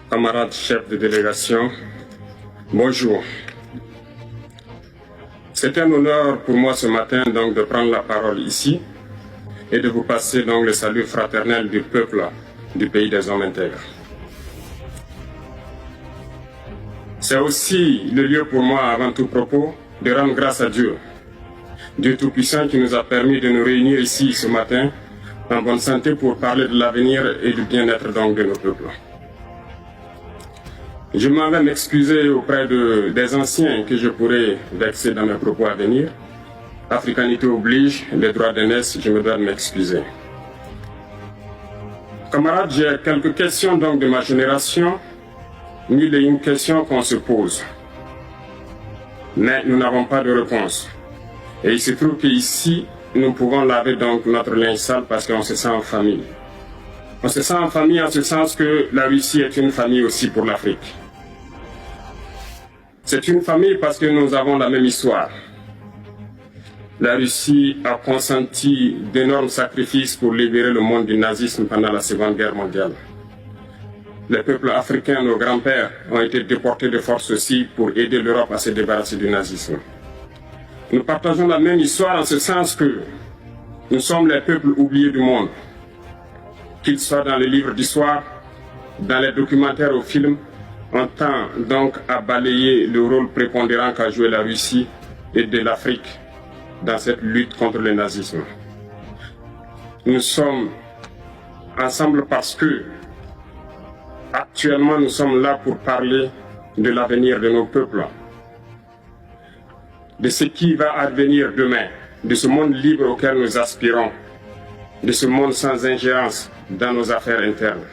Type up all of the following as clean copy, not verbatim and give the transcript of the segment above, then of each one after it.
Camarades chefs de délégation, bonjour. C'est un honneur pour moi ce matin donc de prendre la parole ici et de vous passer donc le salut fraternel du peuple du pays des hommes intègres. C'est aussi le lieu pour moi, avant tout propos, de rendre grâce à Dieu, Dieu Tout-Puissant qui nous a permis de nous réunir ici ce matin en bonne santé pour parler de l'avenir et du bien-être donc de nos peuples. Je m'en vais m'excuser auprès des anciens que je pourrais vexer dans mes propos à venir. Africanité oblige, les droits d'aînesse, je me dois de m'excuser. Camarades, j'ai quelques questions donc de ma génération, mille et une questions qu'on se pose. Mais nous n'avons pas de réponse. Et il se trouve qu'ici, nous pouvons laver donc notre linge sale parce qu'on se sent en famille. On se sent en famille en ce sens que la Russie est une famille aussi pour l'Afrique. C'est une famille parce que nous avons la même histoire. La Russie a consenti d'énormes sacrifices pour libérer le monde du nazisme pendant la Seconde Guerre mondiale. Les peuples africains, nos grands-pères, ont été déportés de force aussi pour aider l'Europe à se débarrasser du nazisme. Nous partageons la même histoire en ce sens que nous sommes les peuples oubliés du monde. Qu'ils soient dans les livres d'histoire, dans les documentaires ou films, on tend donc à balayer le rôle prépondérant qu'a joué la Russie et de l'Afrique dans cette lutte contre le nazisme. Nous sommes ensemble parce que actuellement nous sommes là pour parler de l'avenir de nos peuples, de ce qui va advenir demain, de ce monde libre auquel nous aspirons, de ce monde sans ingérence dans nos affaires internes.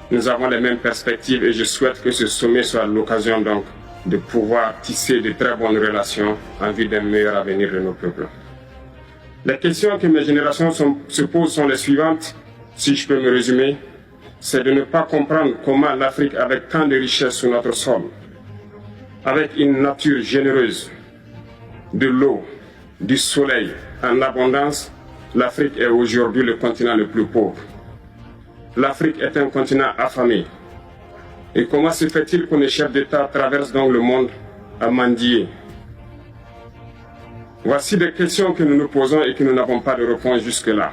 Nous avons les mêmes perspectives et je souhaite que ce sommet soit l'occasion donc de pouvoir tisser de très bonnes relations en vue d'un meilleur avenir de nos peuples. Les questions que mes générations se posent sont les suivantes, si je peux me résumer, c'est de ne pas comprendre comment l'Afrique, avec tant de richesses sur notre sol, avec une nature généreuse, de l'eau, du soleil en abondance, l'Afrique est aujourd'hui le continent le plus pauvre. L'Afrique est un continent affamé. Et comment se fait-il que les chefs d'État traversent donc le monde à mendier? Voici des questions que nous nous posons et que nous n'avons pas de réponse jusque-là.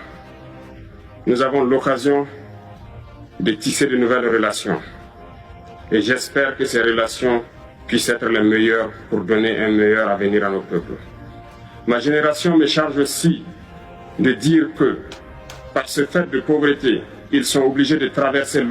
Nous avons l'occasion de tisser de nouvelles relations. Et j'espère que ces relations puissent être les meilleures pour donner un meilleur avenir à nos peuples. Ma génération me charge aussi de dire que, par ce fait de pauvreté, ils sont obligés de traverser